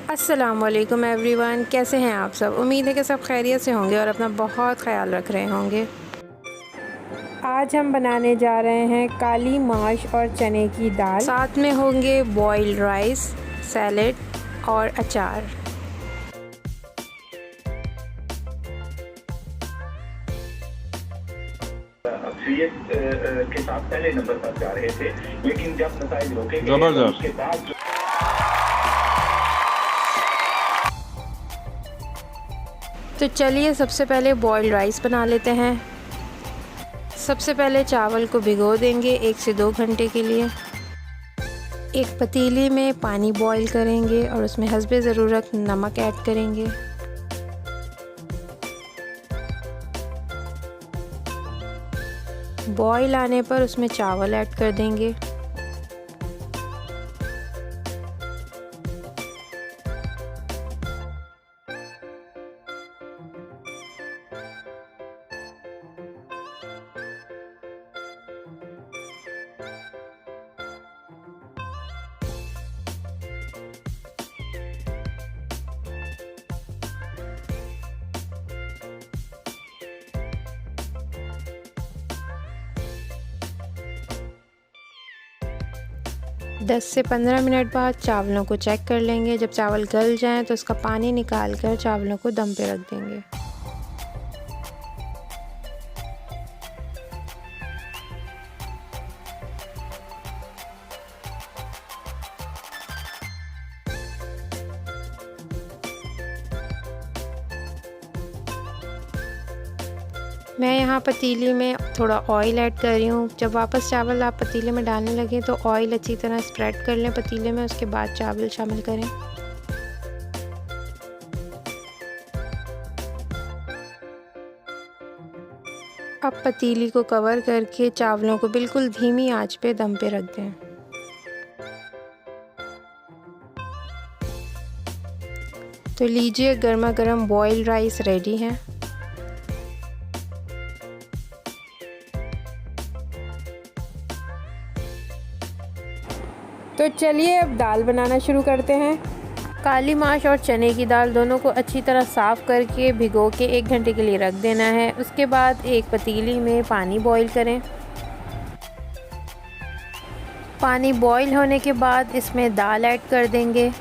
अस्सलामुअलैकुम एवरीवन, कैसे हैं आप सब। उम्मीद है कि सब खैरियत से होंगे और अपना बहुत ख्याल रख रहे होंगे। आज हम बनाने जा रहे हैं काली माश और चने की दाल, साथ में होंगे बॉइल्ड राइस, सैलेड और अचार। अक्सरियत के साथ पहले नंबर पर जा रहे थे, लेकिन जब नताइज रोके गए तो उसके बाद तो चलिए सबसे पहले बॉइल्ड राइस बना लेते हैं। सबसे पहले चावल को भिगो देंगे 1 से 2 घंटे के लिए। एक पतीले में पानी बॉईल करेंगे और उसमें हस्बे ज़रूरत नमक ऐड करेंगे। बॉईल आने पर उसमें चावल ऐड कर देंगे। दस से 15 मिनट बाद चावलों को चेक कर लेंगे। जब चावल गल जाएं तो उसका पानी निकाल कर चावलों को दम पे रख देंगे। मैं यहाँ पतीली में थोड़ा ऑयल ऐड कर रही हूँ। जब वापस चावल आप पतीले में डालने लगें तो ऑयल अच्छी तरह स्प्रेड कर लें पतीले में, उसके बाद चावल शामिल करें। अब पतीली को कवर करके चावलों को बिल्कुल धीमी आंच पे दम पे रख दें। तो लीजिए गर्मा गर्म बॉइल्ड राइस रेडी है। तो चलिए अब दाल बनाना शुरू करते हैं। काली माश और चने की दाल दोनों को अच्छी तरह साफ़ करके भिगो के 1 घंटे के लिए रख देना है। उसके बाद एक पतीली में पानी बॉईल करें। पानी बॉईल होने के बाद इसमें दाल ऐड कर देंगे।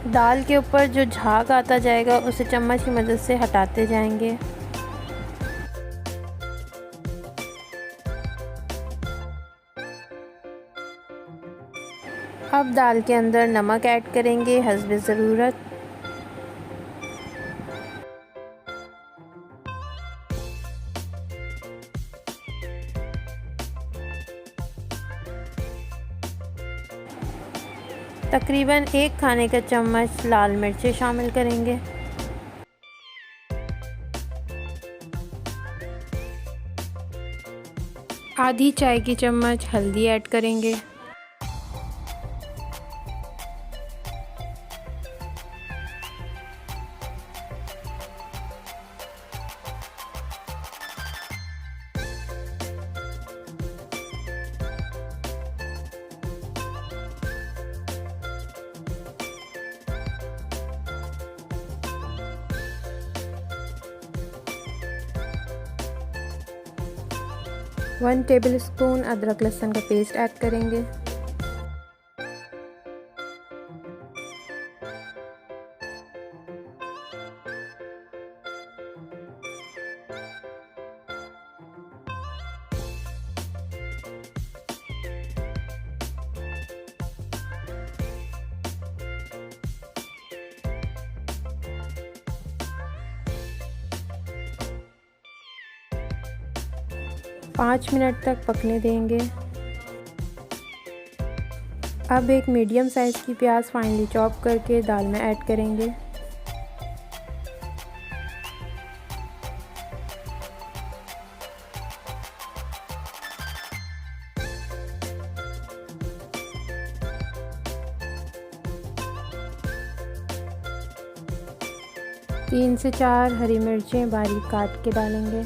दाल के ऊपर जो झाग आता जाएगा उसे चम्मच की मदद से हटाते जाएंगे। अब दाल के अंदर नमक ऐड करेंगे हस्बे ज़रूरत। तकरीबन 1 खाने का चम्मच लाल मिर्चें शामिल करेंगे। आधी चाय की चम्मच हल्दी ऐड करेंगे। वन टेबल स्पून अदरक लहसुन का पेस्ट ऐड करेंगे। पाँच मिनट तक पकने देंगे। अब एक मीडियम साइज़ की प्याज फाइनली चॉप करके दाल में ऐड करेंगे। 3 से 4 हरी मिर्चें बारीक काट के डालेंगे।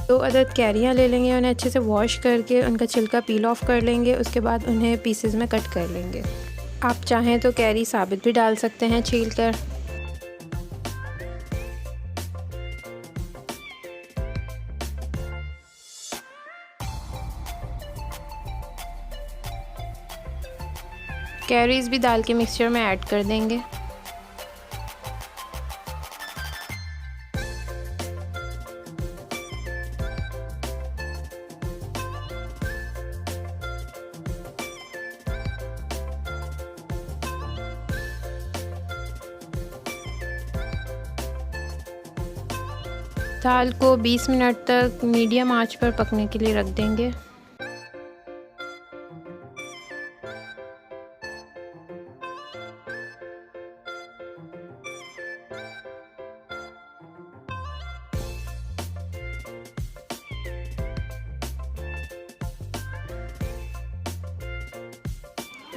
दो अदद कैरियाँ ले लेंगे, उन्हें अच्छे से वॉश करके उनका छिलका पील ऑफ कर लेंगे। उसके बाद उन्हें पीसेस में कट कर लेंगे। आप चाहें तो कैरी साबित भी डाल सकते हैं छील कर। कैरीज भी दाल के मिक्सचर में ऐड कर देंगे। दाल को 20 मिनट तक मीडियम आंच पर पकने के लिए रख देंगे।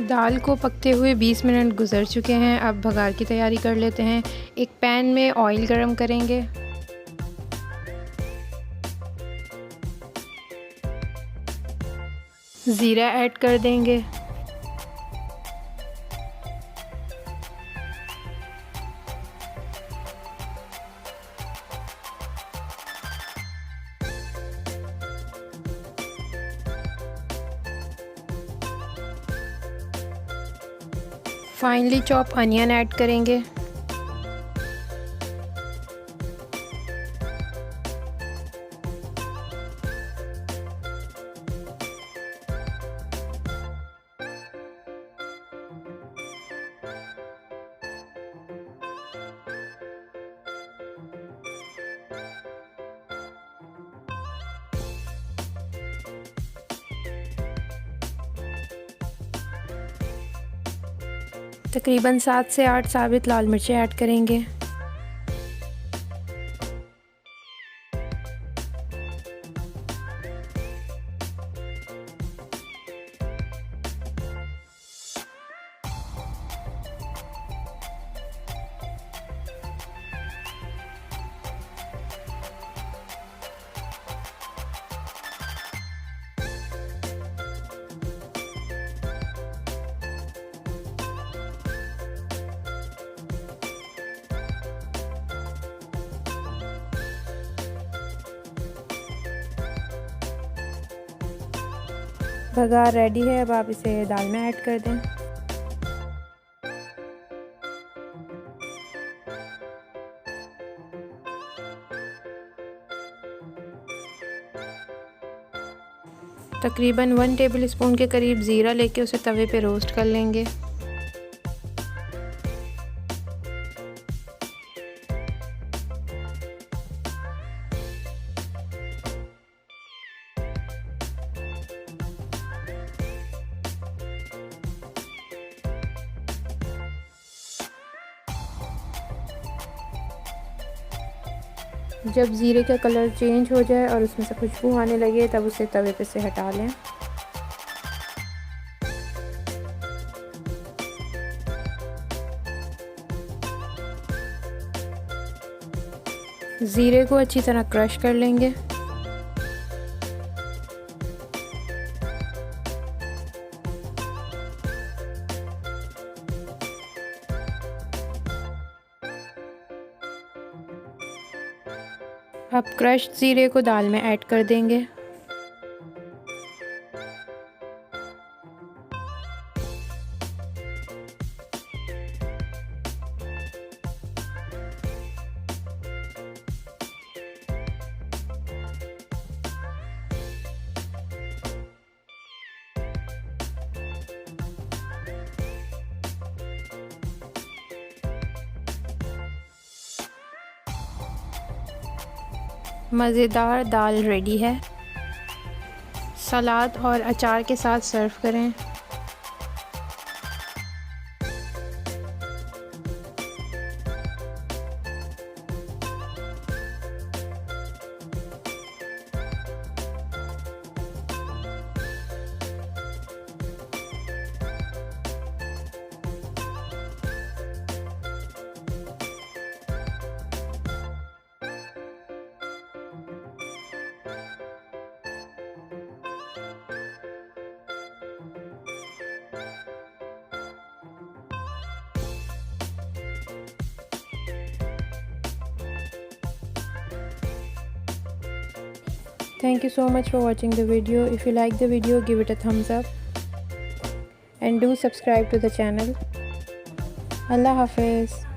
दाल को पकते हुए 20 मिनट गुजर चुके हैं। अब भगार की तैयारी कर लेते हैं। एक पैन में ऑयल गरम करेंगे। ज़ीरा ऐड कर देंगे। फाइनली चॉप अनियन ऐड करेंगे। तकरीबन 7 से 8 साबित लाल मिर्चें ऐड करेंगे। भगार रेडी है। अब आप इसे दाल में ऐड कर दें। तकरीबन 1 टेबलस्पून के करीब ज़ीरा लेके उसे तवे पे रोस्ट कर लेंगे। जब ज़ीरे का कलर चेंज हो जाए और उसमें से खुशबू आने लगे तब उसे तवे पे से हटा लें। ज़ीरे को अच्छी तरह क्रश कर लेंगे। अब क्रश्ड ज़ीरे को दाल में ऐड कर देंगे। मज़ेदार दाल रेडी है। सलाद और अचार के साथ सर्व करें। Thank you so much for watching the video. If you like the video, give it a thumbs up and do subscribe to the channel. Allah Hafiz.